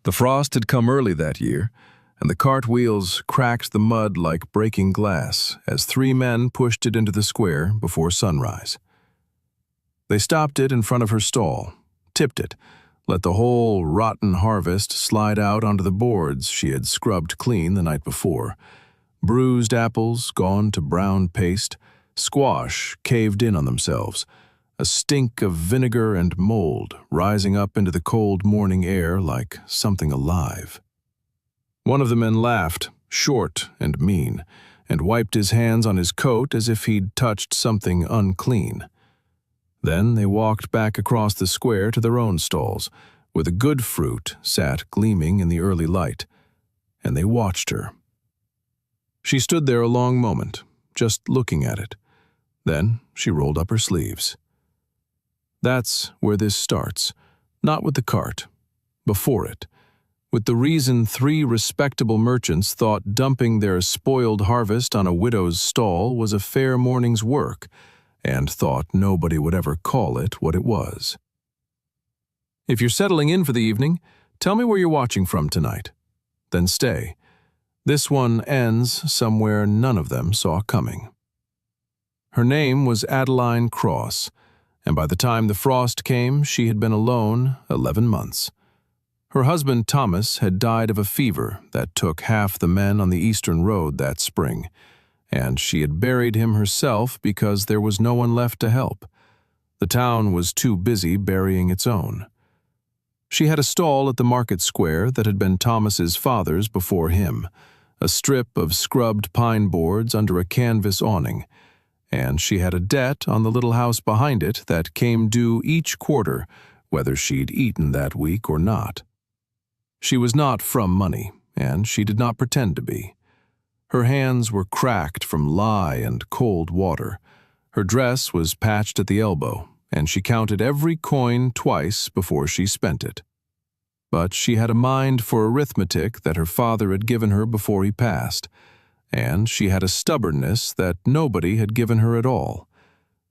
The frost had come early that year, and the cart wheels cracked the mud like breaking glass as 3 men pushed it into the square before sunrise. They stopped it in front of her stall, tipped it, let the whole rotten harvest slide out onto the boards she had scrubbed clean the night before. Bruised apples gone to brown paste, squash caved in on themselves, a stink of vinegar and mold rising up into the cold morning air like something alive. One of the men laughed, short and mean, and wiped his hands on his coat as if he'd touched something unclean. Then they walked back across the square to their own stalls, where the good fruit sat gleaming in the early light, and they watched her. She stood there a long moment, just looking at it. Then she rolled up her sleeves. That's where this starts, not with the cart, before it, with the reason 3 respectable merchants thought dumping their spoiled harvest on a widow's stall was a fair morning's work, and thought nobody would ever call it what it was. If you're settling in for the evening, tell me where you're watching from tonight. Then stay. This one ends somewhere none of them saw coming. Her name was Adeline Cross, and by the time the frost came, she had been alone 11 months. Her husband Thomas had died of a fever that took half the men on the eastern road that spring, and she had buried him herself because there was no one left to help. The town was too busy burying its own. She had a stall at the market square that had been Thomas's father's before him, a strip of scrubbed pine boards under a canvas awning, and she had a debt on the little house behind it that came due each quarter, whether she'd eaten that week or not. She was not from money, and she did not pretend to be. Her hands were cracked from lye and cold water. Her dress was patched at the elbow, and she counted every coin twice before she spent it. But she had a mind for arithmetic that her father had given her before he passed, and she had a stubbornness that nobody had given her at all.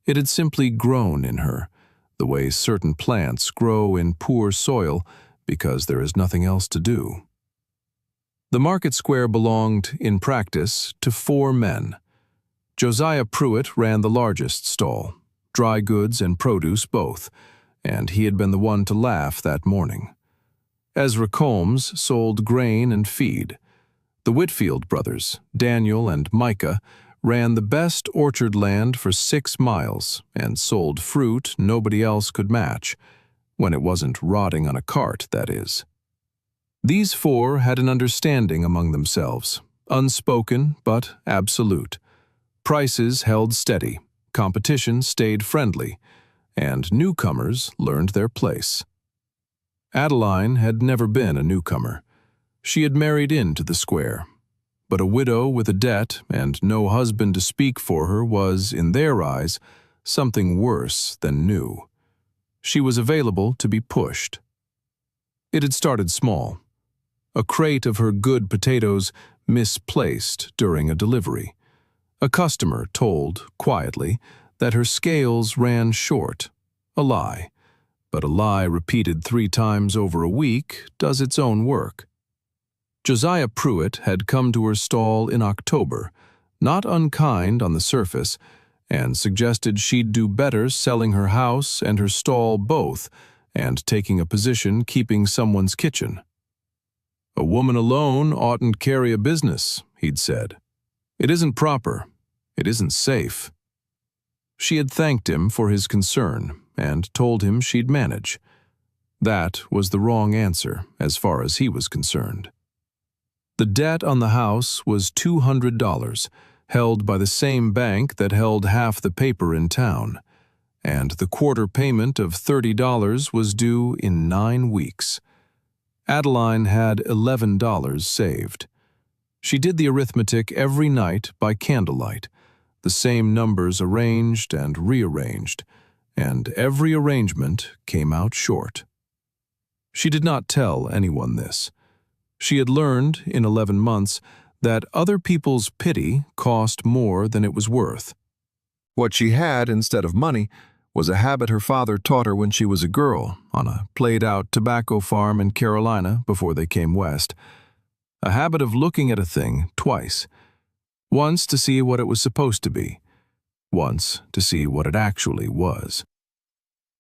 It had simply grown in her, the way certain plants grow in poor soil because there is nothing else to do. The market square belonged, in practice, to 4 men. Josiah Pruitt ran the largest stall, dry goods and produce both, and he had been the one to laugh that morning. Ezra Combs sold grain and feed. The Whitfield brothers, Daniel and Micah, ran the best orchard land for 6 miles and sold fruit nobody else could match, when it wasn't rotting on a cart, that is. These 4 had an understanding among themselves, unspoken but absolute. Prices held steady, competition stayed friendly, and newcomers learned their place. Adeline had never been a newcomer. She had married into the square, but a widow with a debt and no husband to speak for her was, in their eyes, something worse than new. She was available to be pushed. It had started small. A crate of her good potatoes misplaced during a delivery. A customer told, quietly, that her scales ran short. A lie. But a lie repeated 3 times over a week does its own work. Josiah Pruitt had come to her stall in October, not unkind on the surface, and suggested she'd do better selling her house and her stall both and taking a position keeping someone's kitchen. "A woman alone oughtn't carry a business," he'd said. "It isn't proper. It isn't safe." She had thanked him for his concern and told him she'd manage. That was the wrong answer as far as he was concerned. The debt on the house was $200, held by the same bank that held half the paper in town, and the quarter payment of $30 was due in 9 weeks. Adeline had $11 saved. She did the arithmetic every night by candlelight, the same numbers arranged and rearranged, and every arrangement came out short. She did not tell anyone this. She had learned, in 11 months, that other people's pity cost more than it was worth. What she had instead of money was a habit her father taught her when she was a girl on a played-out tobacco farm in Carolina before they came west. A habit of looking at a thing twice. Once to see what it was supposed to be. Once to see what it actually was.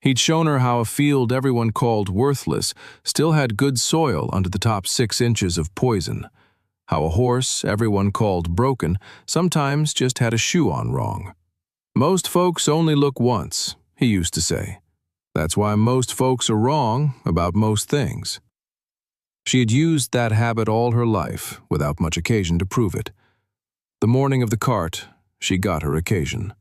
He'd shown her how a field everyone called worthless still had good soil under the top 6 inches of poison. How a horse everyone called broken sometimes just had a shoe on wrong. Most folks only look once, he used to say. That's why most folks are wrong about most things. She had used that habit all her life without much occasion to prove it. The morning of the cart, she got her occasion.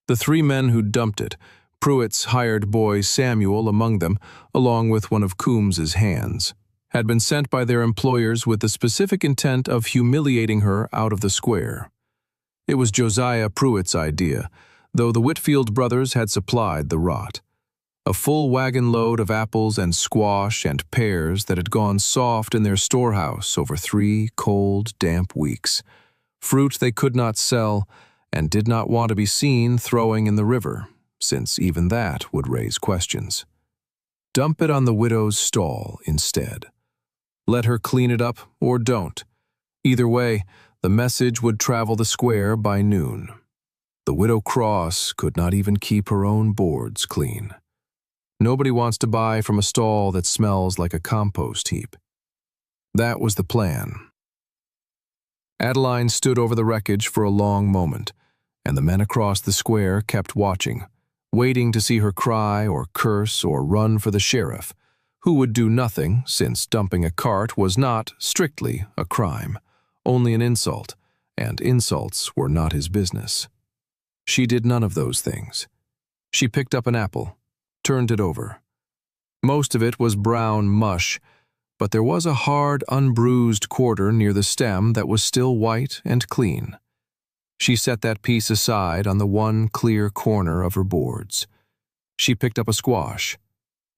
The 3 men who dumped it, Pruitt's hired boy Samuel among them, along with one of Coombs's hands, had been sent by their employers with the specific intent of humiliating her out of the square. It was Josiah Pruitt's idea, though the Whitfield brothers had supplied the rot. A full wagon load of apples and squash and pears that had gone soft in their storehouse over 3 cold, damp weeks. Fruit they could not sell and did not want to be seen throwing in the river, since even that would raise questions. Dump it on the widow's stall instead. Let her clean it up or don't. Either way, the message would travel the square by noon. The widow Cross could not even keep her own boards clean. Nobody wants to buy from a stall that smells like a compost heap. That was the plan. Adeline stood over the wreckage for a long moment, and the men across the square kept watching, waiting to see her cry or curse or run for the sheriff, who would do nothing since dumping a cart was not, strictly, a crime, only an insult, and insults were not his business. She did none of those things. She picked up an apple, turned it over. Most of it was brown mush, but there was a hard, unbruised quarter near the stem that was still white and clean. She set that piece aside on the one clear corner of her boards. She picked up a squash,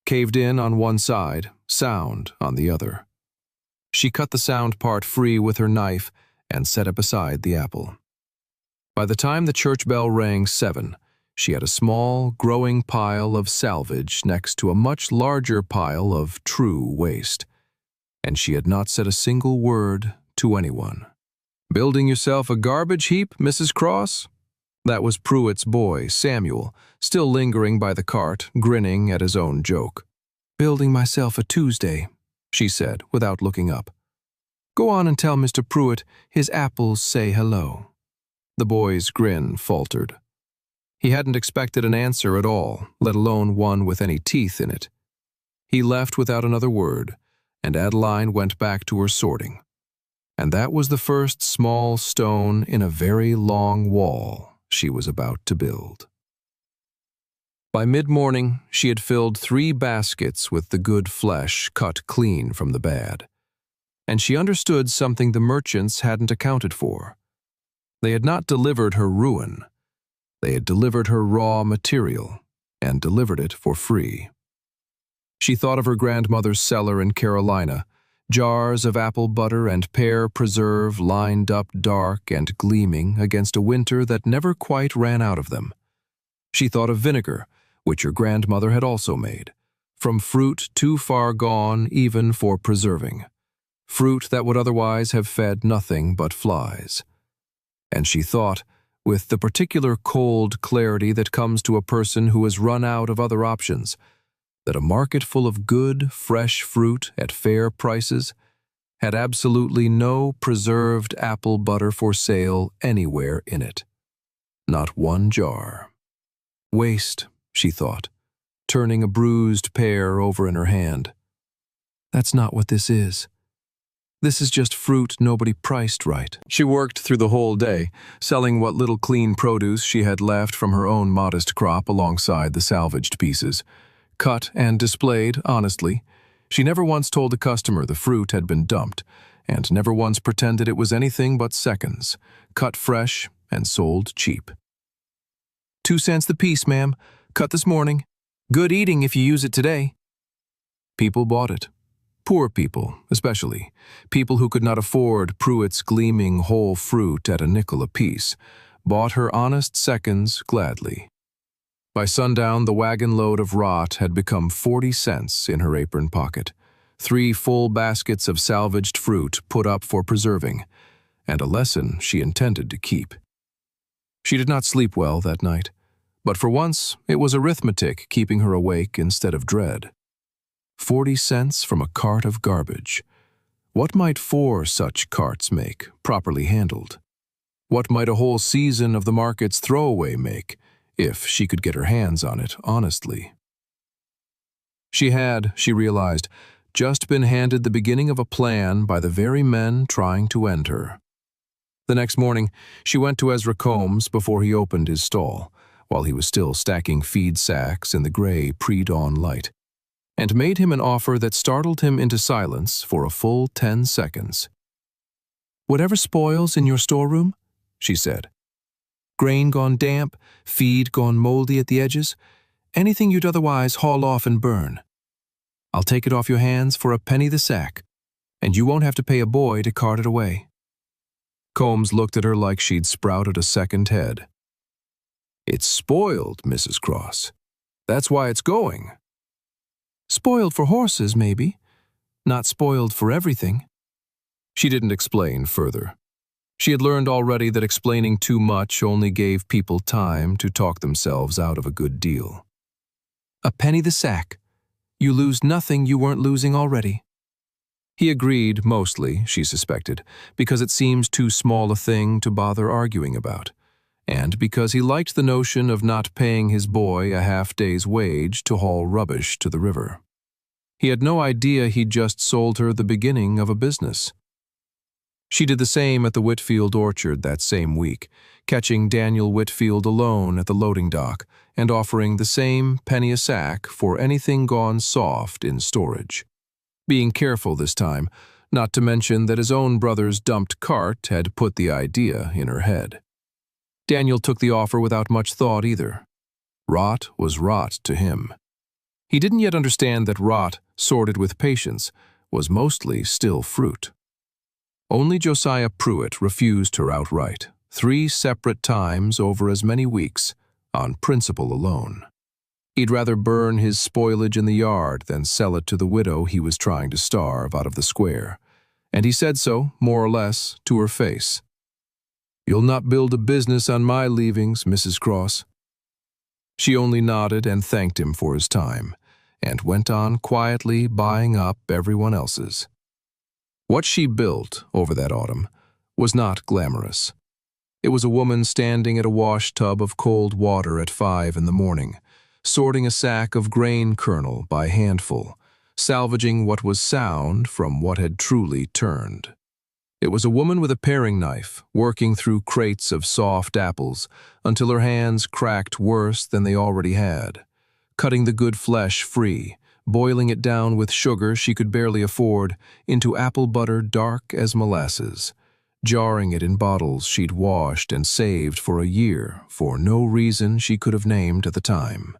caved in on one side, sound on the other. She cut the sound part free with her knife and set it beside the apple. By the time the church bell rang 7, she had a small, growing pile of salvage next to a much larger pile of true waste. And she had not said a single word to anyone. "Building yourself a garbage heap, Mrs. Cross?" That was Pruitt's boy, Samuel, still lingering by the cart, grinning at his own joke. "Building myself a Tuesday," she said, without looking up. "Go on and tell Mr. Pruitt his apples say hello." The boy's grin faltered. He hadn't expected an answer at all, let alone one with any teeth in it. He left without another word, and Adeline went back to her sorting. And that was the first small stone in a very long wall she was about to build. By mid-morning, she had filled 3 baskets with the good flesh cut clean from the bad. And she understood something the merchants hadn't accounted for. They had not delivered her ruin. They had delivered her raw material, and delivered it for free. She thought of her grandmother's cellar in Carolina, jars of apple butter and pear preserve lined up dark and gleaming against a winter that never quite ran out of them. She thought of vinegar, which her grandmother had also made, from fruit too far gone even for preserving, fruit that would otherwise have fed nothing but flies. And she thought, with the particular cold clarity that comes to a person who has run out of other options, that a market full of good, fresh fruit at fair prices had absolutely no preserved apple butter for sale anywhere in it. Not one jar. Waste, she thought, turning a bruised pear over in her hand. That's not what this is. This is just fruit nobody priced right. She worked through the whole day, selling what little clean produce she had left from her own modest crop alongside the salvaged pieces. Cut and displayed honestly. She never once told a customer the fruit had been dumped, and never once pretended it was anything but seconds, cut fresh and sold cheap. 2 cents the piece, ma'am. Cut this morning. Good eating if you use it today. People bought it. Poor people, especially. People who could not afford Pruitt's gleaming whole fruit at a nickel apiece, bought her honest seconds gladly. By sundown, the wagon load of rot had become 40 cents in her apron pocket, 3 full baskets of salvaged fruit put up for preserving, and a lesson she intended to keep. She did not sleep well that night, but for once it was arithmetic keeping her awake instead of dread. 40 cents from a cart of garbage. What might 4 such carts make, properly handled? What might a whole season of the market's throwaway make, if she could get her hands on it honestly? She had, she realized, just been handed the beginning of a plan by the very men trying to end her. The next morning, she went to Ezra Combs before he opened his stall, while he was still stacking feed sacks in the gray pre-dawn light, and made him an offer that startled him into silence for a full 10 seconds. "Whatever spoils in your storeroom," she said. "Grain gone damp, feed gone moldy at the edges, anything you'd otherwise haul off and burn. I'll take it off your hands for a penny the sack, and you won't have to pay a boy to cart it away." Combs looked at her like she'd sprouted a second head. "It's spoiled, Mrs. Cross. That's why it's going." "Spoiled for horses, maybe. Not spoiled for everything." She didn't explain further. She had learned already that explaining too much only gave people time to talk themselves out of a good deal. "A penny the sack. You lose nothing you weren't losing already." He agreed mostly, she suspected, because it seems too small a thing to bother arguing about, and because he liked the notion of not paying his boy a half-day's wage to haul rubbish to the river. He had no idea he'd just sold her the beginning of a business. She did the same at the Whitfield orchard that same week, catching Daniel Whitfield alone at the loading dock and offering the same penny a sack for anything gone soft in storage. Being careful this time, not to mention that his own brother's dumped cart had put the idea in her head. Daniel took the offer without much thought either. Rot was rot to him. He didn't yet understand that rot, sorted with patience, was mostly still fruit. Only Josiah Pruitt refused her outright, 3 separate times over as many weeks, on principle alone. He'd rather burn his spoilage in the yard than sell it to the widow he was trying to starve out of the square, and he said so, more or less, to her face. "You'll not build a business on my leavings, Mrs. Cross." She only nodded and thanked him for his time, and went on quietly buying up everyone else's. What she built over that autumn was not glamorous. It was a woman standing at a wash tub of cold water at 5 in the morning, sorting a sack of grain kernel by handful, salvaging what was sound from what had truly turned. It was a woman with a paring knife, working through crates of soft apples until her hands cracked worse than they already had, cutting the good flesh free, boiling it down with sugar she could barely afford into apple butter dark as molasses, jarring it in bottles she'd washed and saved for a year for no reason she could have named at the time.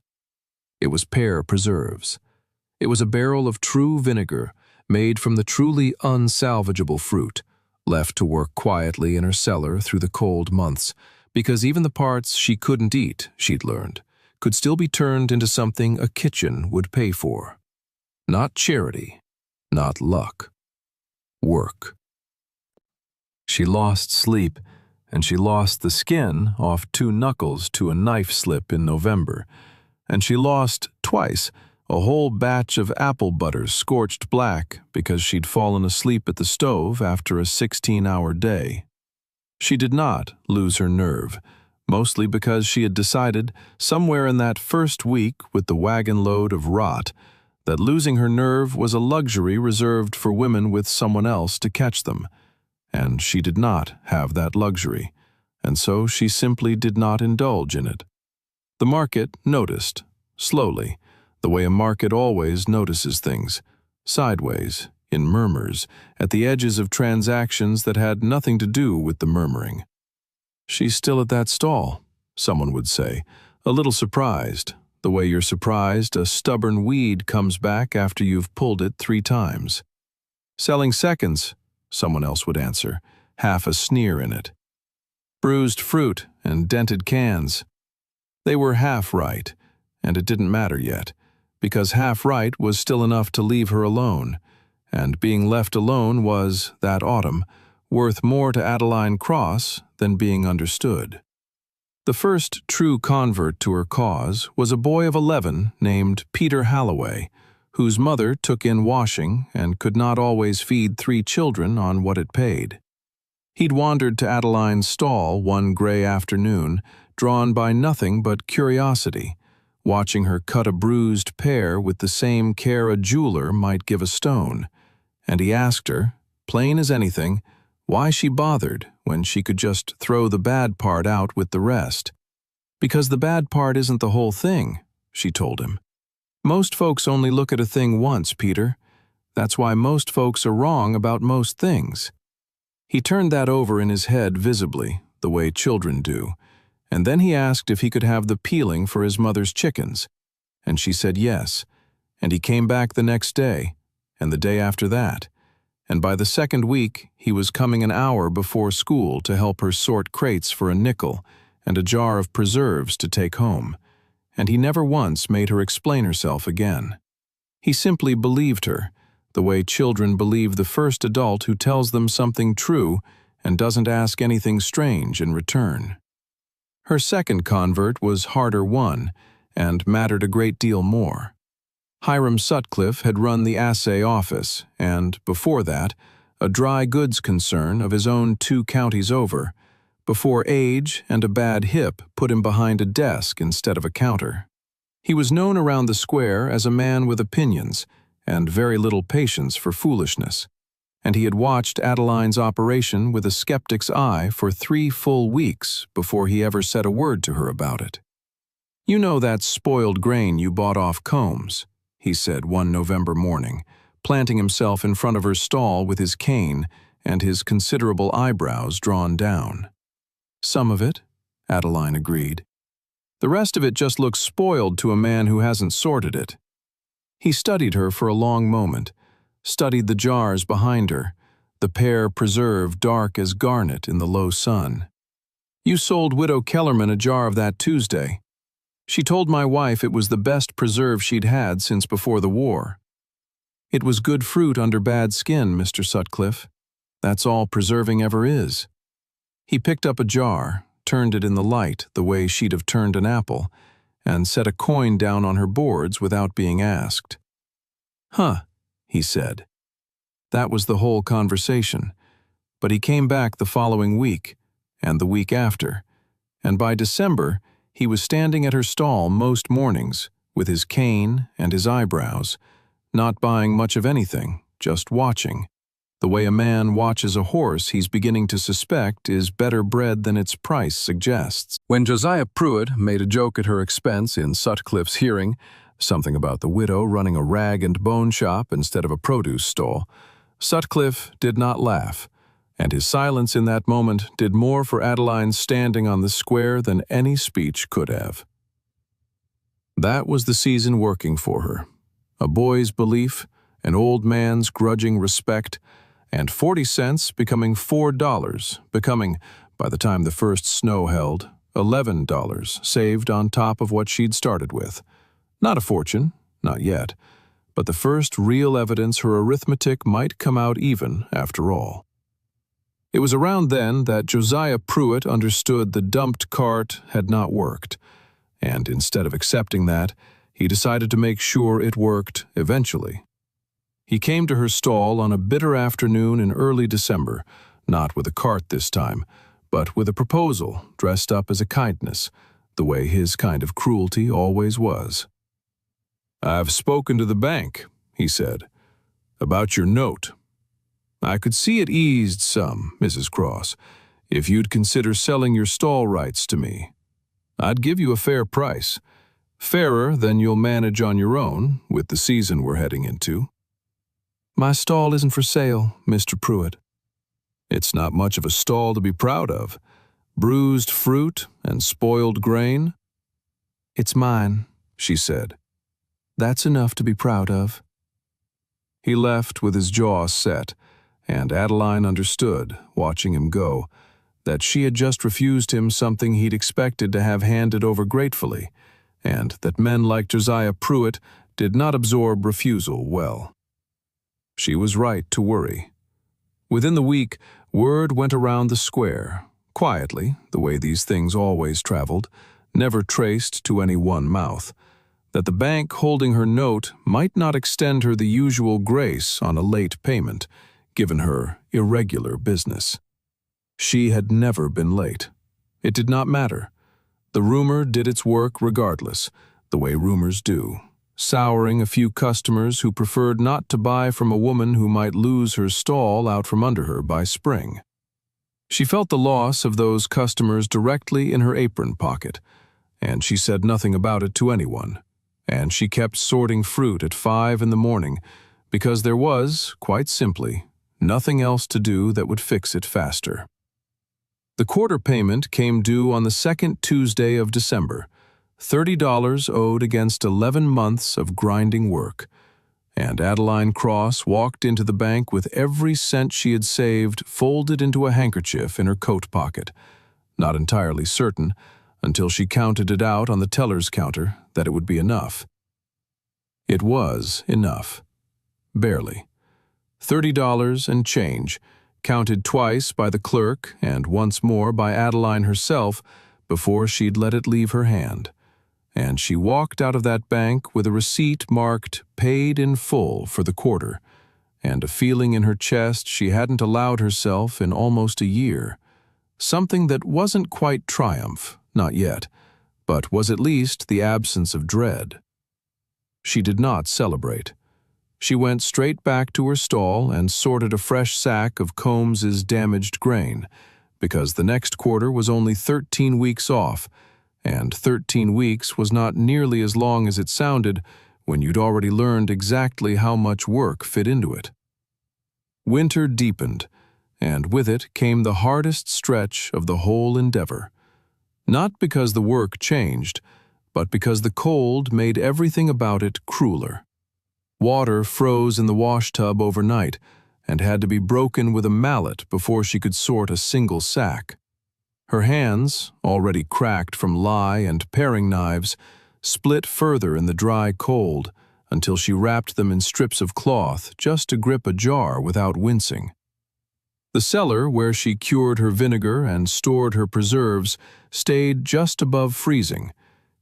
It was pear preserves. It was a barrel of true vinegar made from the truly unsalvageable fruit, left to work quietly in her cellar through the cold months, because even the parts she couldn't eat, she'd learned, could still be turned into something a kitchen would pay for. Not charity, not luck. Work. She lost sleep, and she lost the skin off 2 knuckles to a knife slip in November, and she lost, twice, a whole batch of apple butter scorched black because she'd fallen asleep at the stove after a 16-hour day. She did not lose her nerve, mostly because she had decided, somewhere in that first week with the wagon load of rot, that losing her nerve was a luxury reserved for women with someone else to catch them, and she did not have that luxury, and so she simply did not indulge in it. The market noticed, slowly, the way a market always notices things, sideways, in murmurs, at the edges of transactions that had nothing to do with the murmuring. "She's still at that stall," someone would say, a little surprised, the way you're surprised a stubborn weed comes back after you've pulled it 3 times. "Selling seconds," someone else would answer, half a sneer in it. "Bruised fruit and dented cans." They were half right, and it didn't matter yet, because half right was still enough to leave her alone, and being left alone was, that autumn, worth more to Adeline Cross than being understood. The first true convert to her cause was a boy of 11 named Peter Halloway, whose mother took in washing and could not always feed 3 children on what it paid. He'd wandered to Adeline's stall one gray afternoon, drawn by nothing but curiosity, watching her cut a bruised pear with the same care a jeweler might give a stone, and he asked her, plain as anything, why she bothered when she could just throw the bad part out with the rest. Because the bad part isn't the whole thing, she told him. Most folks only look at a thing once, Peter. That's why most folks are wrong about most things. He turned that over in his head visibly, the way children do, and then he asked if he could have the peeling for his mother's chickens, and she said yes, and he came back the next day, and the day after that, and by the second week he was coming an hour before school to help her sort crates for a nickel and a jar of preserves to take home, and he never once made her explain herself again. He simply believed her, the way children believe the first adult who tells them something true and doesn't ask anything strange in return. Her second convert was harder won and mattered a great deal more. Hiram Sutcliffe had run the assay office and, before that, a dry goods concern of his own 2 counties over, before age and a bad hip put him behind a desk instead of a counter. He was known around the square as a man with opinions and very little patience for foolishness, and he had watched Adeline's operation with a skeptic's eye for 3 full weeks before he ever said a word to her about it. "You know that spoiled grain you bought off Combs," he said one November morning, planting himself in front of her stall with his cane and his considerable eyebrows drawn down. "Some of it," Adeline agreed. "The rest of it just looks spoiled to a man who hasn't sorted it." He studied her for a long moment, studied the jars behind her, the pear preserve dark as garnet in the low sun. "You sold Widow Kellerman a jar of that Tuesday. She told my wife it was the best preserve she'd had since before the war. It was good fruit under bad skin, Mr. Sutcliffe. That's all preserving ever is." He picked up a jar, turned it in the light the way she'd have turned an apple, and set a coin down on her boards without being asked. "Huh," he said. That was the whole conversation, but he came back the following week, and the week after, and by December he was standing at her stall most mornings, with his cane and his eyebrows, not buying much of anything, just watching, the way a man watches a horse he's beginning to suspect is better bred than its price suggests. When Josiah Pruitt made a joke at her expense in Sutcliffe's hearing, something about the widow running a rag and bone shop instead of a produce stall, Sutcliffe did not laugh, and his silence in that moment did more for Adeline's standing on the square than any speech could have. That was the season working for her. A boy's belief, an old man's grudging respect, and 40 cents becoming $4, becoming, by the time the first snow held, $11 saved on top of what she'd started with. Not a fortune, not yet, but the first real evidence her arithmetic might come out even after all. It was around then that Josiah Pruitt understood the dumped cart had not worked, and instead of accepting that, he decided to make sure it worked eventually. He came to her stall on a bitter afternoon in early December, not with a cart this time, but with a proposal dressed up as a kindness, the way his kind of cruelty always was. "I've spoken to the bank," he said, "about your note. I could see it eased some, Mrs. Cross, if you'd consider selling your stall rights to me. I'd give you a fair price, fairer than you'll manage on your own with the season we're heading into." "My stall isn't for sale, Mr. Pruitt." "It's not much of a stall to be proud of. Bruised fruit and spoiled grain." "It's mine," she said. "That's enough to be proud of." He left with his jaw set, and Adeline understood, watching him go, that she had just refused him something he'd expected to have handed over gratefully, and that men like Josiah Pruitt did not absorb refusal well. She was right to worry. Within the week, word went around the square, quietly, the way these things always traveled, never traced to any one mouth, that the bank holding her note might not extend her the usual grace on a late payment, given her irregular business. She had never been late. It did not matter. The rumor did its work regardless, the way rumors do, souring a few customers who preferred not to buy from a woman who might lose her stall out from under her by spring. She felt the loss of those customers directly in her apron pocket, and she said nothing about it to anyone, and she kept sorting fruit at 5 in the morning because there was, quite simply, nothing else to do that would fix it faster. The quarter payment came due on the second Tuesday of December, $30 owed against 11 months of grinding work, and Adeline Cross walked into the bank with every cent she had saved folded into a handkerchief in her coat pocket, not entirely certain, until she counted it out on the teller's counter, that it would be enough. It was enough. Barely. $30 and change, counted twice by the clerk and once more by Adeline herself before she'd let it leave her hand. And she walked out of that bank with a receipt marked "paid in full" for the quarter, and a feeling in her chest she hadn't allowed herself in almost a year. Something that wasn't quite triumph, not yet, but was at least the absence of dread. She did not celebrate. She went straight back to her stall and sorted a fresh sack of Combs's damaged grain, because the next quarter was only 13 weeks off, and 13 weeks was not nearly as long as it sounded when you'd already learned exactly how much work fit into it. Winter deepened, and with it came the hardest stretch of the whole endeavor. Not because the work changed, but because the cold made everything about it crueler. Water froze in the washtub overnight and had to be broken with a mallet before she could sort a single sack. Her hands, already cracked from lye and paring knives, split further in the dry cold until she wrapped them in strips of cloth just to grip a jar without wincing. The cellar where she cured her vinegar and stored her preserves stayed just above freezing,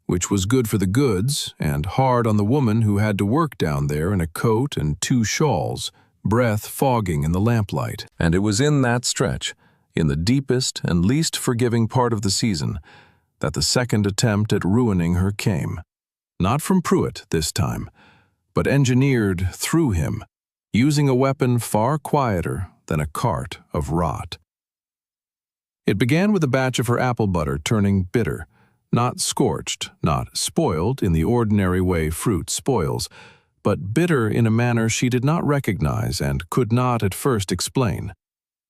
which was good for the goods and hard on the woman who had to work down there in a coat and 2 shawls, breath fogging in the lamplight. And it was in that stretch, in the deepest and least forgiving part of the season, that the second attempt at ruining her came. Not from Pruitt this time, but engineered through him, using a weapon far quieter than a cart of rot. It began with a batch of her apple butter turning bitter, not scorched, not spoiled in the ordinary way fruit spoils, but bitter in a manner she did not recognize and could not at first explain.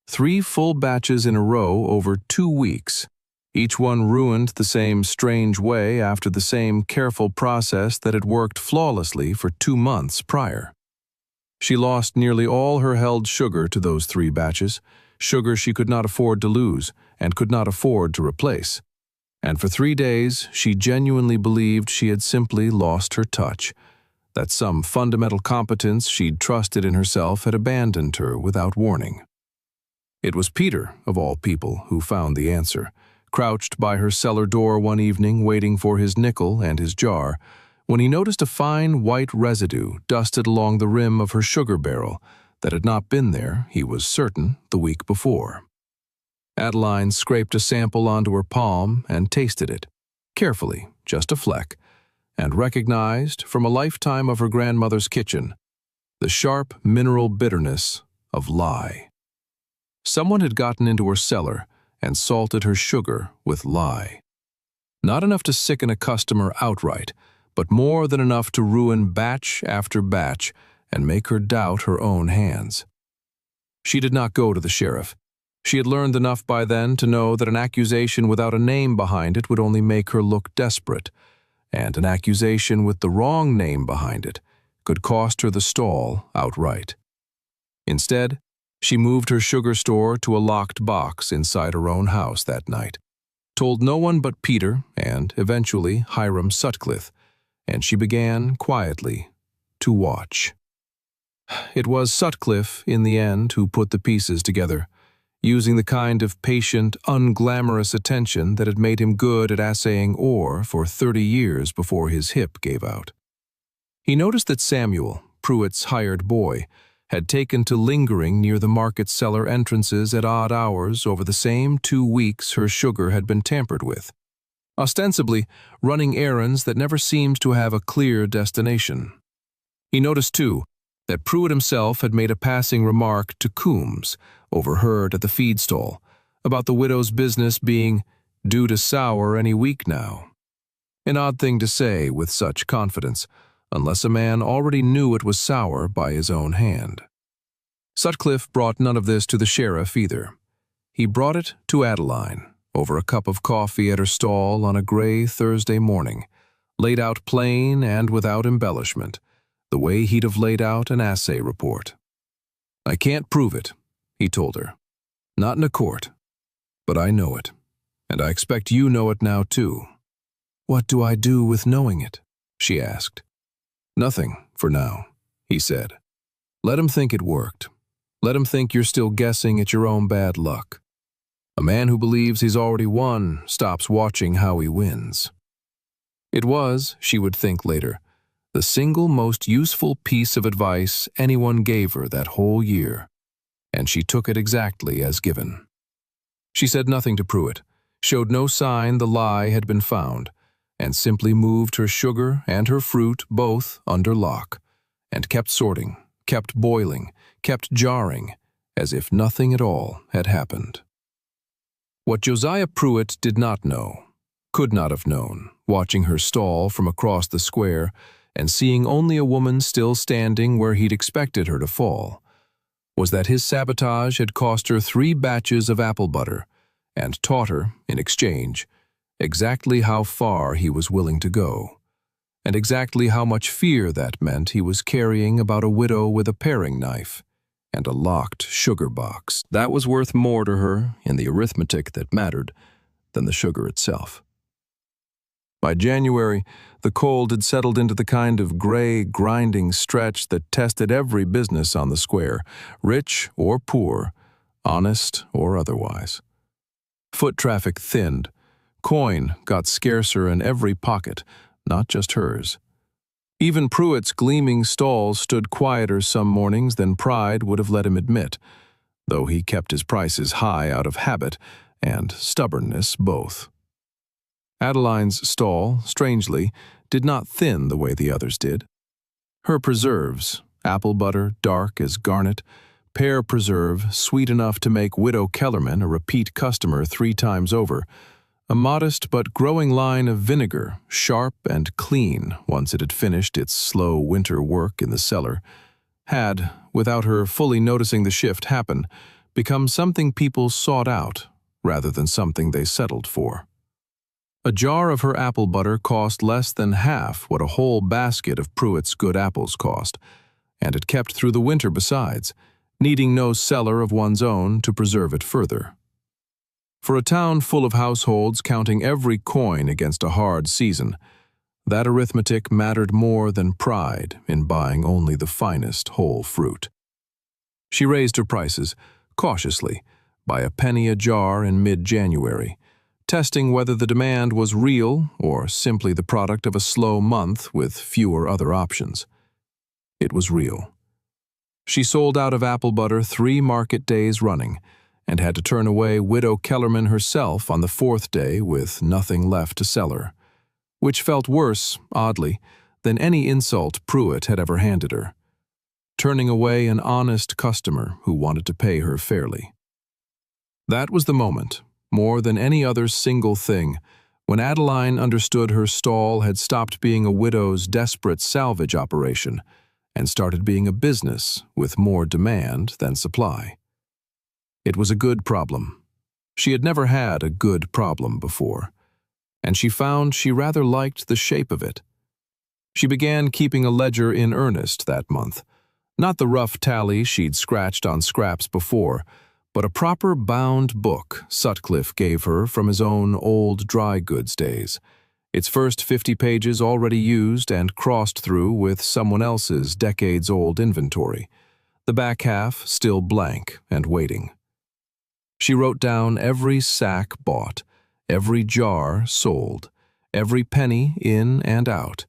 3 full batches in a row over 2 weeks, each one ruined the same strange way after the same careful process that had worked flawlessly for 2 months prior. She lost nearly all her held sugar to those 3 batches, sugar she could not afford to lose and could not afford to replace. And for 3 days, she genuinely believed she had simply lost her touch, that some fundamental competence she'd trusted in herself had abandoned her without warning. It was Peter, of all people, who found the answer, crouched by her cellar door one evening waiting for his nickel and his jar, when he noticed a fine white residue dusted along the rim of her sugar barrel that had not been there, he was certain, the week before. Adeline scraped a sample onto her palm and tasted it, carefully, just a fleck, and recognized, from a lifetime of her grandmother's kitchen, the sharp mineral bitterness of lye. Someone had gotten into her cellar and salted her sugar with lye. Not enough to sicken a customer outright, but more than enough to ruin batch after batch and make her doubt her own hands. She did not go to the sheriff. She had learned enough by then to know that an accusation without a name behind it would only make her look desperate, and an accusation with the wrong name behind it could cost her the stall outright. Instead, she moved her sugar store to a locked box inside her own house that night, told no one but Peter and, eventually, Hiram Sutcliffe, and she began, quietly, to watch. It was Sutcliffe, in the end, who put the pieces together, using the kind of patient, unglamorous attention that had made him good at assaying ore for 30 years before his hip gave out. He noticed that Samuel, Pruitt's hired boy, had taken to lingering near the market cellar entrances at odd hours over the same 2 weeks her sugar had been tampered with, ostensibly running errands that never seemed to have a clear destination. He noticed, too, that Pruitt himself had made a passing remark to Coombs, overheard at the feed stall, about the widow's business being due to sour any week now. An odd thing to say with such confidence, unless a man already knew it was sour by his own hand. Sutcliffe brought none of this to the sheriff either. He brought it to Adeline, over a cup of coffee at her stall on a gray Thursday morning, laid out plain and without embellishment, the way he'd have laid out an assay report. "I can't prove it," he told her. "Not in a court. But I know it, and I expect you know it now too." "What do I do with knowing it?" she asked. "Nothing, for now," he said. "Let him think it worked. Let him think you're still guessing at your own bad luck. A man who believes he's already won stops watching how he wins." It was, she would think later, the single most useful piece of advice anyone gave her that whole year, and she took it exactly as given. She said nothing to Pruitt, showed no sign the lie had been found, and simply moved her sugar and her fruit both under lock, and kept sorting, kept boiling, kept jarring, as if nothing at all had happened. What Josiah Pruitt did not know, could not have known, watching her stall from across the square and seeing only a woman still standing where he'd expected her to fall, was that his sabotage had cost her 3 batches of apple butter and taught her, in exchange, exactly how far he was willing to go, and exactly how much fear that meant he was carrying about a widow with a paring knife and a locked sugar box. That was worth more to her, in the arithmetic that mattered, than the sugar itself. By January, the cold had settled into the kind of gray, grinding stretch that tested every business on the square, rich or poor, honest or otherwise. Foot traffic thinned. Coin got scarcer in every pocket, not just hers. Even Pruitt's gleaming stalls stood quieter some mornings than pride would have let him admit, though he kept his prices high out of habit and stubbornness both. Adeline's stall, strangely, did not thin the way the others did. Her preserves, apple butter dark as garnet, pear preserve sweet enough to make Widow Kellerman a repeat customer 3 times over, a modest but growing line of vinegar, sharp and clean once it had finished its slow winter work in the cellar, had, without her fully noticing the shift happen, become something people sought out rather than something they settled for. A jar of her apple butter cost less than half what a whole basket of Pruitt's good apples cost, and it kept through the winter besides, needing no cellar of one's own to preserve it further. For a town full of households counting every coin against a hard season, that arithmetic mattered more than pride in buying only the finest whole fruit. She raised her prices, cautiously, by a penny a jar in mid-January, testing whether the demand was real or simply the product of a slow month with fewer other options. It was real. She sold out of apple butter 3 market days running, and had to turn away Widow Kellerman herself on the 4th day with nothing left to sell her, which felt worse, oddly, than any insult Pruitt had ever handed her, turning away an honest customer who wanted to pay her fairly. That was the moment, more than any other single thing, when Adeline understood her stall had stopped being a widow's desperate salvage operation and started being a business with more demand than supply. It was a good problem. She had never had a good problem before, and she found she rather liked the shape of it. She began keeping a ledger in earnest that month, not the rough tally she'd scratched on scraps before, but a proper bound book Sutcliffe gave her from his own old dry goods days, its first 50 pages already used and crossed through with someone else's decades-old inventory, the back half still blank and waiting. She wrote down every sack bought, every jar sold, every penny in and out,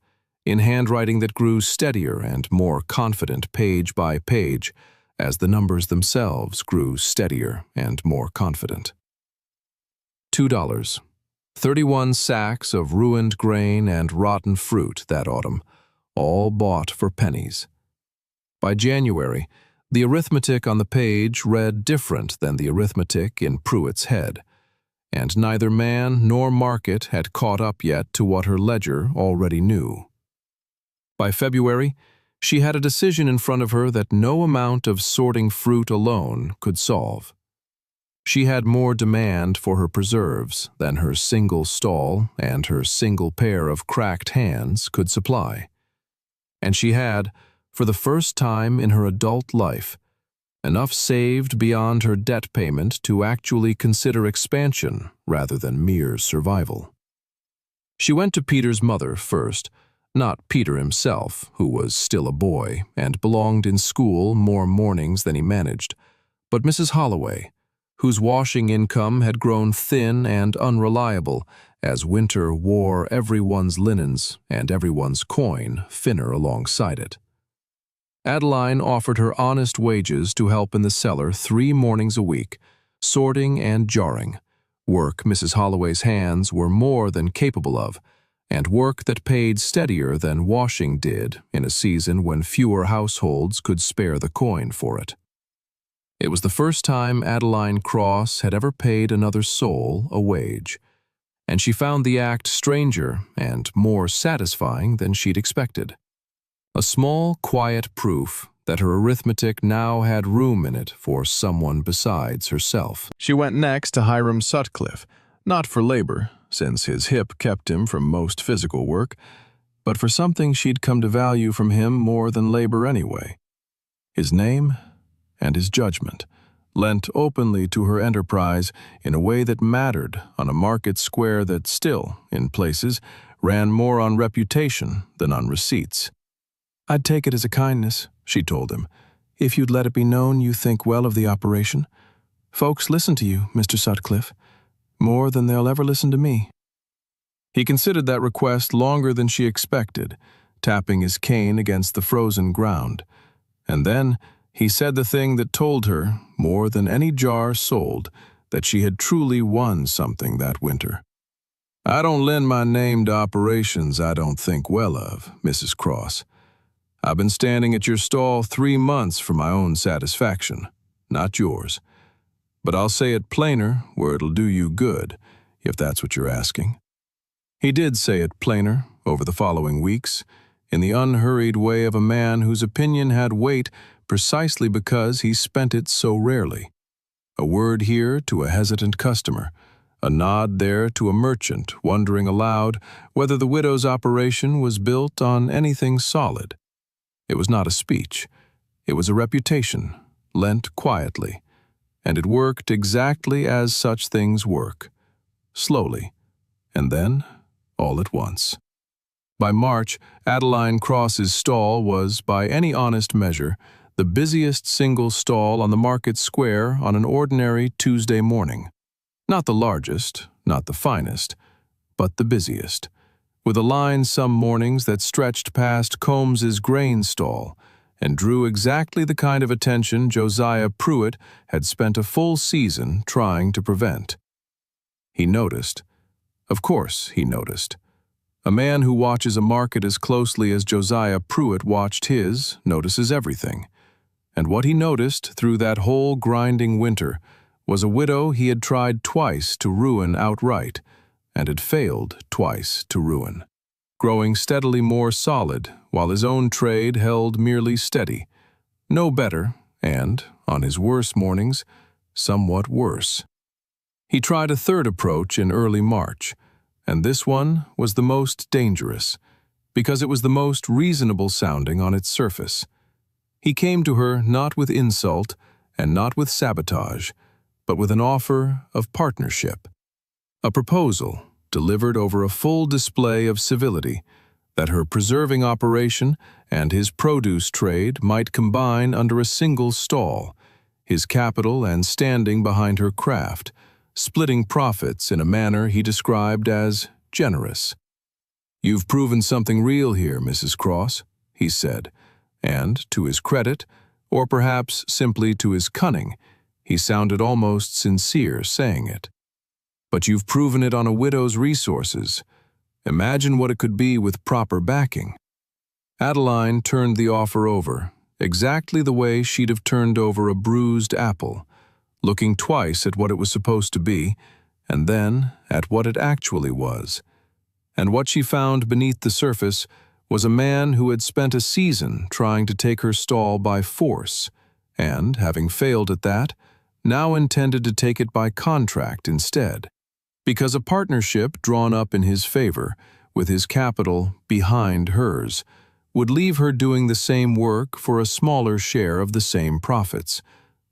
in handwriting that grew steadier and more confident page by page as the numbers themselves grew steadier and more confident. $2. 31 sacks of ruined grain and rotten fruit that autumn, all bought for pennies. By January, the arithmetic on the page read different than the arithmetic in Pruitt's head, and neither man nor market had caught up yet to what her ledger already knew. By February, she had a decision in front of her that no amount of sorting fruit alone could solve. She had more demand for her preserves than her single stall and her single pair of cracked hands could supply. And she had, for the first time in her adult life, enough saved beyond her debt payment to actually consider expansion rather than mere survival. She went to Peter's mother first, not Peter himself, who was still a boy and belonged in school more mornings than he managed, but Mrs. Holloway, whose washing income had grown thin and unreliable as winter wore everyone's linens and everyone's coin thinner alongside it. Adeline offered her honest wages to help in the cellar 3 mornings a week, sorting and jarring, work Mrs. Holloway's hands were more than capable of, and work that paid steadier than washing did in a season when fewer households could spare the coin for it. It was the first time Adeline Cross had ever paid another soul a wage, and she found the act stranger and more satisfying than she'd expected. A small, quiet proof that her arithmetic now had room in it for someone besides herself. She went next to Hiram Sutcliffe, not for labor, since his hip kept him from most physical work, but for something she'd come to value from him more than labor anyway. His name and his judgment, lent openly to her enterprise in a way that mattered on a market square that still, in places, ran more on reputation than on receipts. "I'd take it as a kindness," she told him, "if you'd let it be known you think well of the operation. Folks listen to you, Mr. Sutcliffe, more than they'll ever listen to me." He considered that request longer than she expected, tapping his cane against the frozen ground, and then he said the thing that told her, more than any jar sold, that she had truly won something that winter. "I don't lend my name to operations I don't think well of, Mrs. Cross. I've been standing at your stall 3 months for my own satisfaction, not yours. But I'll say it plainer where it'll do you good, if that's what you're asking." He did say it plainer over the following weeks, in the unhurried way of a man whose opinion had weight precisely because he spent it so rarely. A word here to a hesitant customer, a nod there to a merchant wondering aloud whether the widow's operation was built on anything solid. It was not a speech. It was a reputation, lent quietly, and it worked exactly as such things work, slowly, and then all at once. By March, Adeline Cross's stall was, by any honest measure, the busiest single stall on the market square on an ordinary Tuesday morning. Not the largest, not the finest, but the busiest, with a line some mornings that stretched past Combs's grain stall and drew exactly the kind of attention Josiah Pruitt had spent a full season trying to prevent. He noticed. Of course he noticed. A man who watches a market as closely as Josiah Pruitt watched his notices everything. And what he noticed through that whole grinding winter was a widow he had tried twice to ruin outright, and had failed twice to ruin, growing steadily more solid while his own trade held merely steady, no better, and, on his worst mornings, somewhat worse. He tried a third approach in early March, and this one was the most dangerous, because it was the most reasonable sounding on its surface. He came to her not with insult and not with sabotage, but with an offer of partnership. A proposal delivered over a full display of civility that her preserving operation and his produce trade might combine under a single stall, his capital and standing behind her craft, splitting profits in a manner he described as generous. "You've proven something real here, Mrs. Cross," he said, and, to his credit, or perhaps simply to his cunning, he sounded almost sincere saying it. "But you've proven it on a widow's resources. Imagine what it could be with proper backing." Adeline turned the offer over, exactly the way she'd have turned over a bruised apple, looking twice at what it was supposed to be, and then at what it actually was. And what she found beneath the surface was a man who had spent a season trying to take her stall by force, and, having failed at that, now intended to take it by contract instead, because a partnership drawn up in his favor, with his capital behind hers, would leave her doing the same work for a smaller share of the same profits,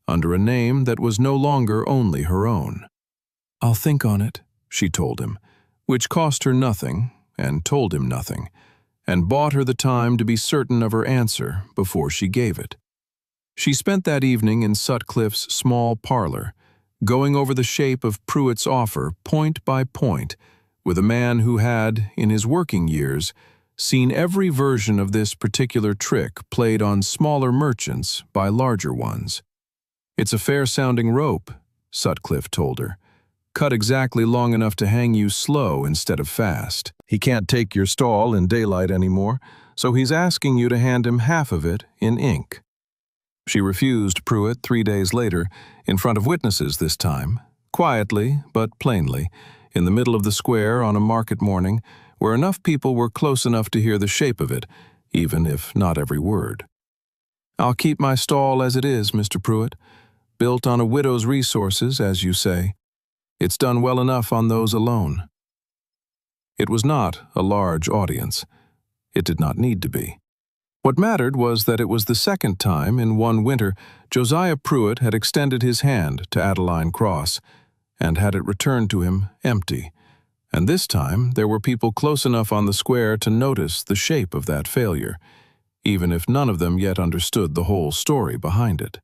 under a name that was no longer only her own. "I'll think on it," she told him, which cost her nothing, and told him nothing, and bought her the time to be certain of her answer before she gave it. She spent that evening in Sutcliffe's small parlor, going over the shape of Pruitt's offer point by point, with a man who had, in his working years, seen every version of this particular trick played on smaller merchants by larger ones. "It's a fair-sounding rope," Sutcliffe told her, "cut exactly long enough to hang you slow instead of fast. He can't take your stall in daylight anymore, so he's asking you to hand him half of it in ink." She refused Pruitt 3 days later, in front of witnesses this time, quietly but plainly, in the middle of the square on a market morning, where enough people were close enough to hear the shape of it, even if not every word. "I'll keep my stall as it is, Mr. Pruitt, built on a widow's resources, as you say. It's done well enough on those alone." It was not a large audience. It did not need to be. What mattered was that it was the second time in one winter Josiah Pruitt had extended his hand to Adeline Cross, and had it returned to him empty. And this time there were people close enough on the square to notice the shape of that failure, even if none of them yet understood the whole story behind it.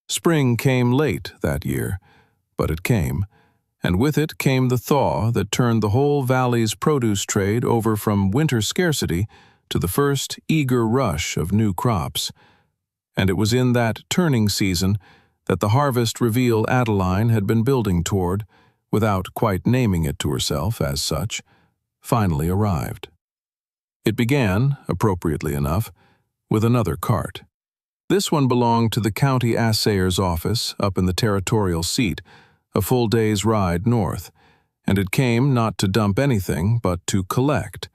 Spring came late that year, but it came, and with it came the thaw that turned the whole valley's produce trade over from winter scarcity to the first eager rush of new crops. And it was in that turning season that the harvest reveal Adeline had been building toward, without quite naming it to herself as such, finally arrived. It began, appropriately enough, with another cart. This one belonged to the county assayer's office up in the territorial seat, a full day's ride north, and it came not to dump anything but to collect,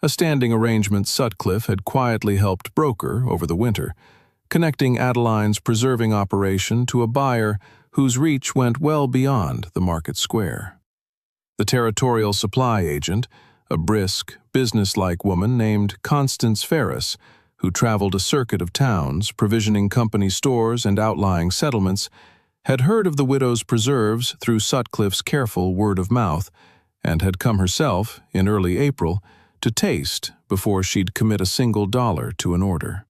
a standing arrangement Sutcliffe had quietly helped broker over the winter, connecting Adeline's preserving operation to a buyer whose reach went well beyond the market square. The territorial supply agent, a brisk, businesslike woman named Constance Ferris, who traveled a circuit of towns, provisioning company stores and outlying settlements, had heard of the widow's preserves through Sutcliffe's careful word of mouth, and had come herself, in early April, to taste before she'd commit a single dollar to an order.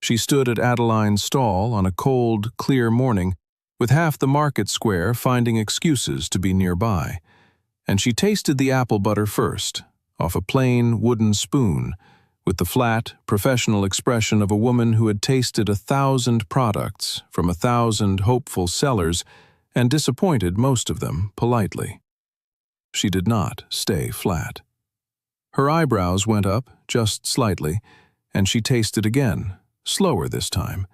She stood at Adeline's stall on a cold, clear morning, with half the market square finding excuses to be nearby, and she tasted the apple butter first, off a plain wooden spoon, with the flat, professional expression of a woman who had tasted 1,000 products from 1,000 hopeful sellers and disappointed most of them politely. She did not stay flat. Her eyebrows went up just slightly, and she tasted again, slower this time,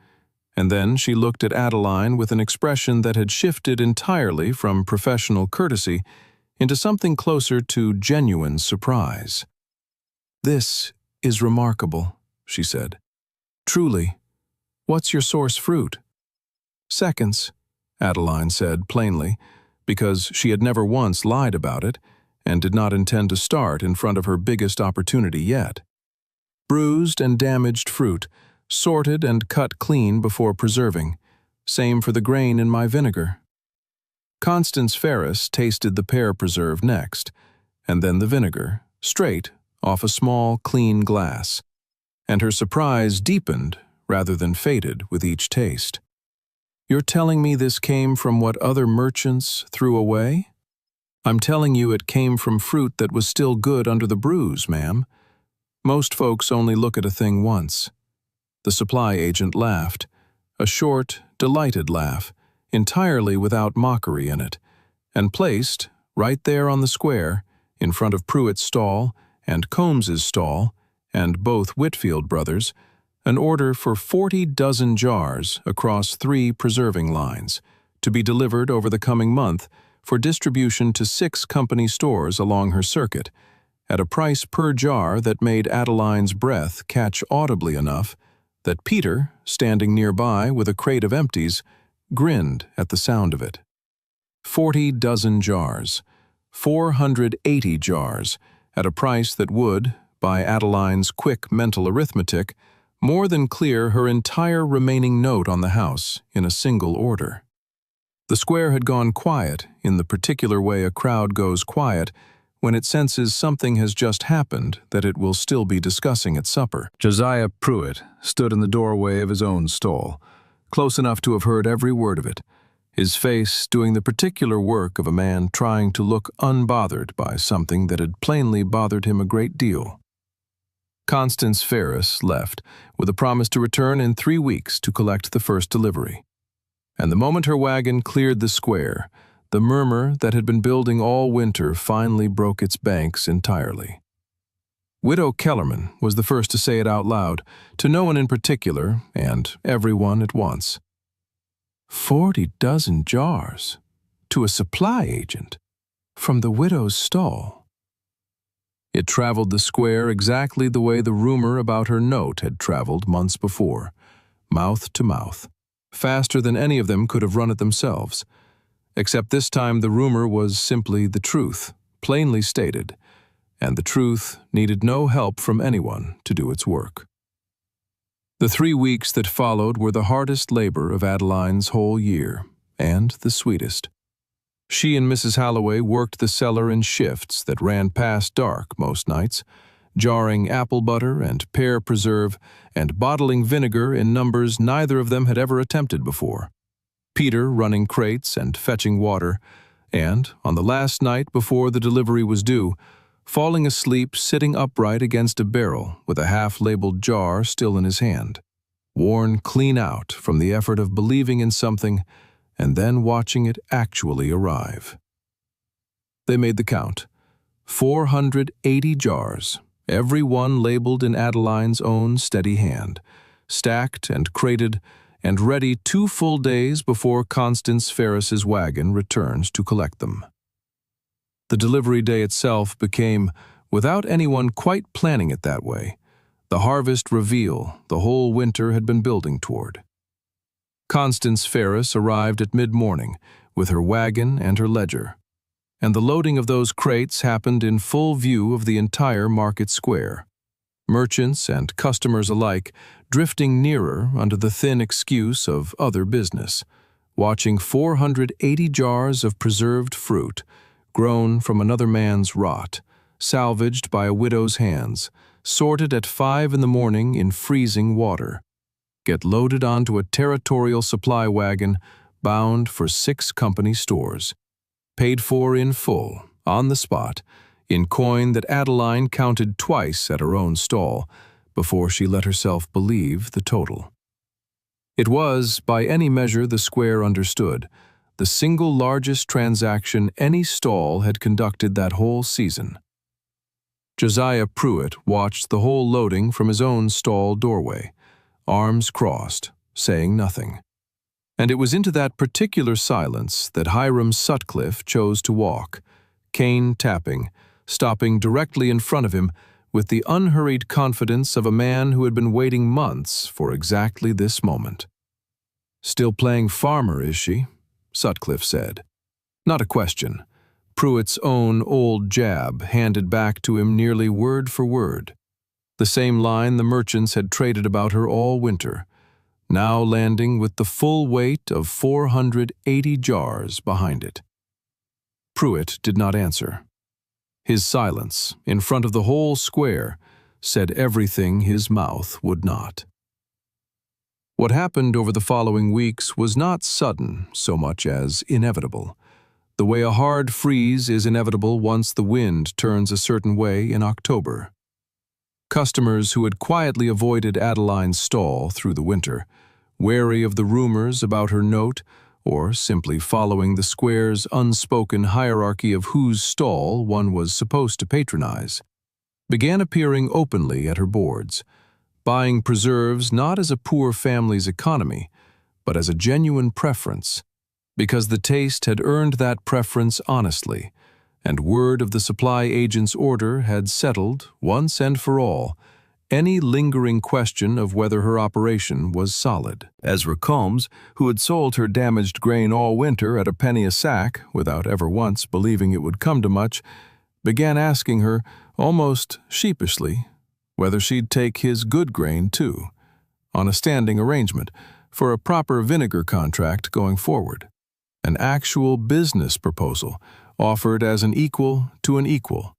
and then she looked at Adeline with an expression that had shifted entirely from professional courtesy into something closer to genuine surprise. "This is remarkable," she said. "Truly. What's your source fruit?" "Seconds," Adeline said plainly, because she had never once lied about it and did not intend to start in front of her biggest opportunity yet. "Bruised and damaged fruit, sorted and cut clean before preserving. Same for the grain in my vinegar." Constance Ferris tasted the pear preserve next, and then the vinegar, straight off a small, clean glass, and her surprise deepened rather than faded with each taste. "You're telling me this came from what other merchants threw away?" "I'm telling you it came from fruit that was still good under the bruise, ma'am. Most folks only look at a thing once." The supply agent laughed, a short, delighted laugh, entirely without mockery in it, and placed, right there on the square, in front of Pruitt's stall and Combs's stall, and both Whitfield brothers, an order for 40 dozen jars across 3 preserving lines, to be delivered over the coming month for distribution to 6 company stores along her circuit, at a price per jar that made Adeline's breath catch audibly enough that Peter, standing nearby with a crate of empties, grinned at the sound of it. 40 dozen jars, 480 jars, at a price that would, by Adeline's quick mental arithmetic, more than clear her entire remaining note on the house in a single order. The square had gone quiet in the particular way a crowd goes quiet when it senses something has just happened that it will still be discussing at supper. Josiah Pruitt stood in the doorway of his own stall, close enough to have heard every word of it, his face doing the particular work of a man trying to look unbothered by something that had plainly bothered him a great deal. Constance Ferris left, with a promise to return in 3 weeks to collect the first delivery. And the moment her wagon cleared the square, the murmur that had been building all winter finally broke its banks entirely. Widow Kellerman was the first to say it out loud, to no one in particular, and everyone at once. 40 dozen jars, to a supply agent, from the widow's stall. It traveled the square exactly the way the rumor about her note had traveled months before, mouth to mouth, faster than any of them could have run it themselves. Except this time the rumor was simply the truth, plainly stated, and the truth needed no help from anyone to do its work. The 3 weeks that followed were the hardest labor of Adeline's whole year, and the sweetest. She and Mrs. Halloway worked the cellar in shifts that ran past dark most nights, jarring apple butter and pear preserve and bottling vinegar in numbers neither of them had ever attempted before. Peter running crates and fetching water, and, on the last night before the delivery was due, falling asleep sitting upright against a barrel with a half-labeled jar still in his hand, worn clean out from the effort of believing in something and then watching it actually arrive. They made the count. 480 jars, every one labeled in Adeline's own steady hand, stacked and crated and ready 2 full days before Constance Ferris's wagon returns to collect them. The delivery day itself became, without anyone quite planning it that way, the harvest reveal the whole winter had been building toward. Constance Ferris arrived at mid-morning with her wagon and her ledger, and the loading of those crates happened in full view of the entire market square, merchants and customers alike drifting nearer under the thin excuse of other business, watching 480 jars of preserved fruit, grown from another man's rot, salvaged by a widow's hands, sorted at 5 in the morning in freezing water, get loaded onto a territorial supply wagon bound for 6 company stores, paid for in full, on the spot, in coin that Adeline counted twice at her own stall before she let herself believe the total. It was, by any measure the square understood, the single largest transaction any stall had conducted that whole season. Josiah Pruitt watched the whole loading from his own stall doorway, arms crossed, saying nothing. And it was into that particular silence that Hiram Sutcliffe chose to walk, cane tapping, stopping directly in front of him with the unhurried confidence of a man who had been waiting months for exactly this moment. "Still playing farmer, is she?" Sutcliffe said. Not a question. Pruitt's own old jab handed back to him nearly word for word. The same line the merchants had traded about her all winter, now landing with the full weight of 480 jars behind it. Pruitt did not answer. His silence, in front of the whole square, said everything his mouth would not. What happened over the following weeks was not sudden so much as inevitable, the way a hard freeze is inevitable once the wind turns a certain way in October. Customers who had quietly avoided Adeline's stall through the winter, wary of the rumors about her note, or simply following the square's unspoken hierarchy of whose stall one was supposed to patronize, began appearing openly at her boards, buying preserves not as a poor family's economy, but as a genuine preference, because the taste had earned that preference honestly, and word of the supply agent's order had settled, once and for all, any lingering question of whether her operation was solid. Ezra Combs, who had sold her damaged grain all winter at a penny a sack without ever once believing it would come to much, began asking her, almost sheepishly, whether she'd take his good grain too, on a standing arrangement, for a proper vinegar contract going forward. An actual business proposal, offered as an equal to an equal,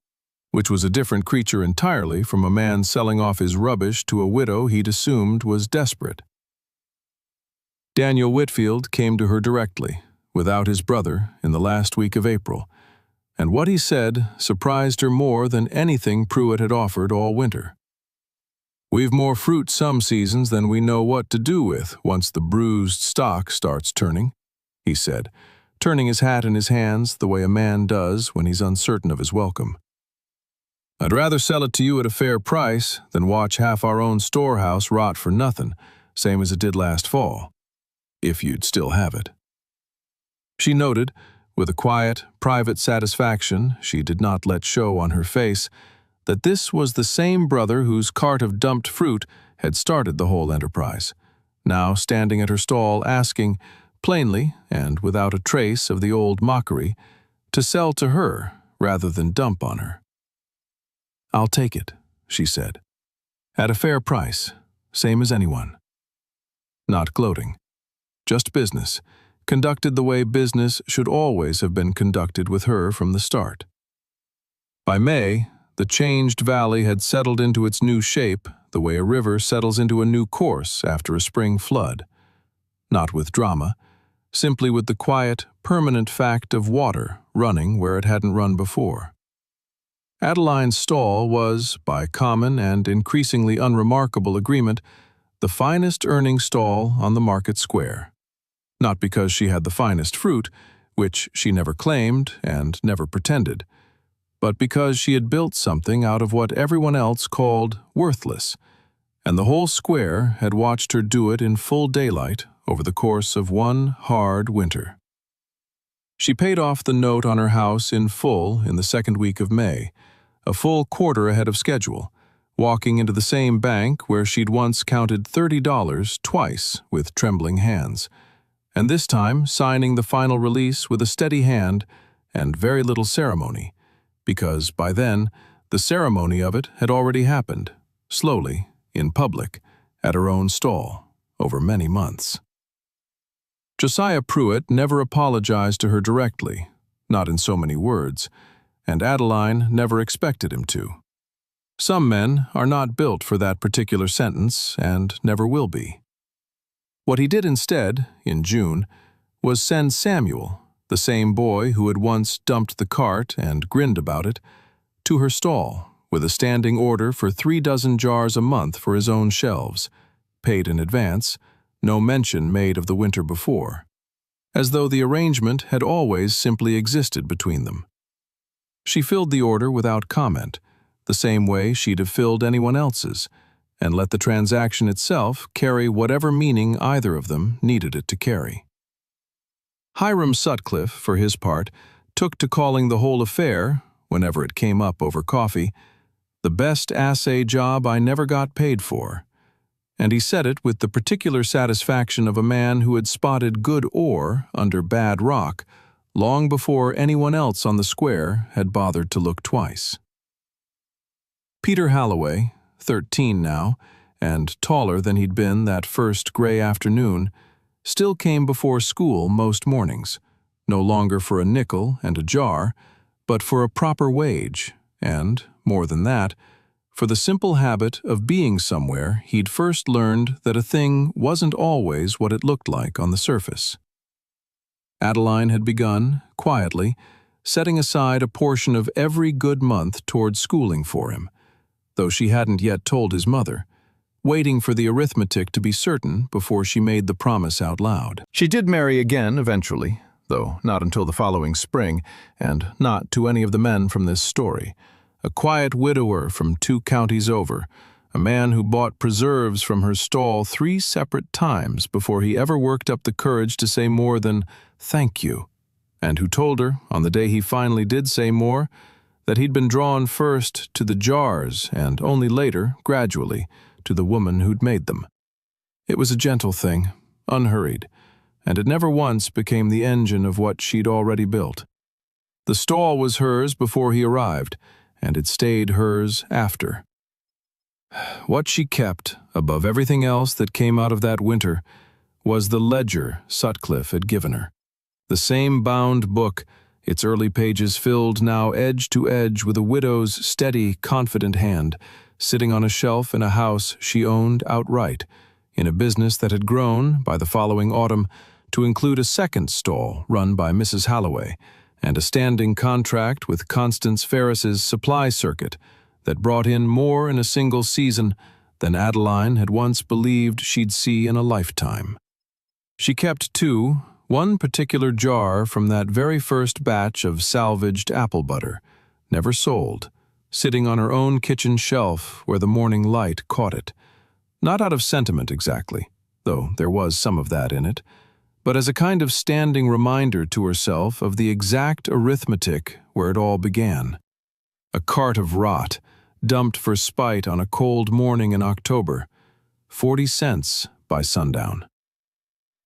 which was a different creature entirely from a man selling off his rubbish to a widow he'd assumed was desperate. Daniel Whitfield came to her directly, without his brother, in the last week of April, and what he said surprised her more than anything Pruitt had offered all winter. "We've more fruit some seasons than we know what to do with once the bruised stock starts turning," he said, turning his hat in his hands the way a man does when he's uncertain of his welcome. "I'd rather sell it to you at a fair price than watch half our own storehouse rot for nothing, same as it did last fall, if you'd still have it." She noted, with a quiet, private satisfaction she did not let show on her face, that this was the same brother whose cart of dumped fruit had started the whole enterprise, now standing at her stall asking, plainly and without a trace of the old mockery, to sell to her rather than dump on her. "I'll take it," she said, "at a fair price, same as anyone." Not gloating, just business, conducted the way business should always have been conducted with her from the start. By May, the changed valley had settled into its new shape the way a river settles into a new course after a spring flood. Not with drama, simply with the quiet, permanent fact of water running where it hadn't run before. Adeline's stall was, by common and increasingly unremarkable agreement, the finest earning stall on the market square. Not because she had the finest fruit, which she never claimed and never pretended, but because she had built something out of what everyone else called worthless, and the whole square had watched her do it in full daylight over the course of one hard winter. She paid off the note on her house in full in the second week of May, a full quarter ahead of schedule, walking into the same bank where she'd once counted $30 twice with trembling hands, and this time signing the final release with a steady hand and very little ceremony, because by then the ceremony of it had already happened, slowly, in public, at her own stall, over many months. Josiah Pruitt never apologized to her directly, not in so many words, and Adeline never expected him to. Some men are not built for that particular sentence and never will be. What he did instead, in June, was send Samuel, the same boy who had once dumped the cart and grinned about it, to her stall with a standing order for 3 dozen jars a month for his own shelves, paid in advance, no mention made of the winter before, as though the arrangement had always simply existed between them. She filled the order without comment, the same way she'd have filled anyone else's, and let the transaction itself carry whatever meaning either of them needed it to carry. Hiram Sutcliffe, for his part, took to calling the whole affair, whenever it came up over coffee, the best assay job I never got paid for, and he said it with the particular satisfaction of a man who had spotted good ore under bad rock long before anyone else on the square had bothered to look twice. Peter Halloway, 13 now, and taller than he'd been that first gray afternoon, still came before school most mornings, no longer for a nickel and a jar, but for a proper wage, and, more than that, for the simple habit of being somewhere he'd first learned that a thing wasn't always what it looked like on the surface. Adeline had begun, quietly, setting aside a portion of every good month toward schooling for him, though she hadn't yet told his mother, waiting for the arithmetic to be certain before she made the promise out loud. She did marry again eventually, though not until the following spring, and not to any of the men from this story. A quiet widower from 2 counties over, a man who bought preserves from her stall 3 separate times before he ever worked up the courage to say more than "thank you," and who told her, on the day he finally did say more, that he'd been drawn first to the jars and only later, gradually, to the woman who'd made them. It was a gentle thing, unhurried, and it never once became the engine of what she'd already built. The stall was hers before he arrived, and it stayed hers after. What she kept, above everything else that came out of that winter, was the ledger Sutcliffe had given her. The same bound book, its early pages filled now edge to edge with a widow's steady, confident hand, sitting on a shelf in a house she owned outright, in a business that had grown, by the following autumn, to include a second stall run by Mrs. Halloway, and a standing contract with Constance Ferris's supply circuit that brought in more in a single season than Adeline had once believed she'd see in a lifetime. She kept, too, one particular jar from that very first batch of salvaged apple butter, never sold, sitting on her own kitchen shelf where the morning light caught it. Not out of sentiment exactly, though there was some of that in it, but as a kind of standing reminder to herself of the exact arithmetic where it all began. A cart of rot, dumped for spite on a cold morning in October, 40 cents by sundown.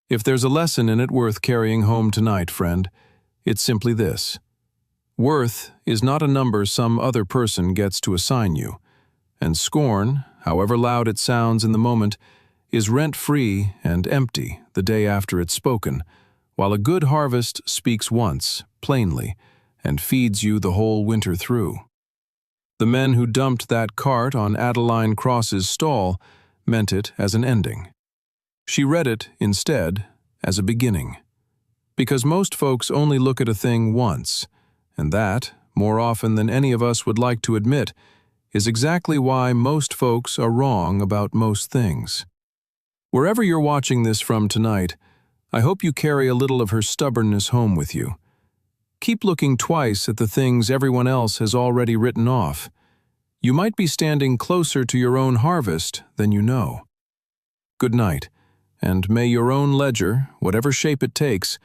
If there's a lesson in it worth carrying home tonight, friend, it's simply this. Worth is not a number some other person gets to assign you, and scorn, however loud it sounds in the moment, is rent-free and empty the day after it's spoken, while a good harvest speaks once, plainly, and feeds you the whole winter through. The men who dumped that cart on Adeline Cross's stall meant it as an ending. She read it, instead, as a beginning. Because most folks only look at a thing once, and that, more often than any of us would like to admit, is exactly why most folks are wrong about most things. Wherever you're watching this from tonight, I hope you carry a little of her stubbornness home with you. Keep looking twice at the things everyone else has already written off. You might be standing closer to your own harvest than you know. Good night, and may your own ledger, whatever shape it takes,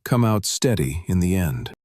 come out steady in the end.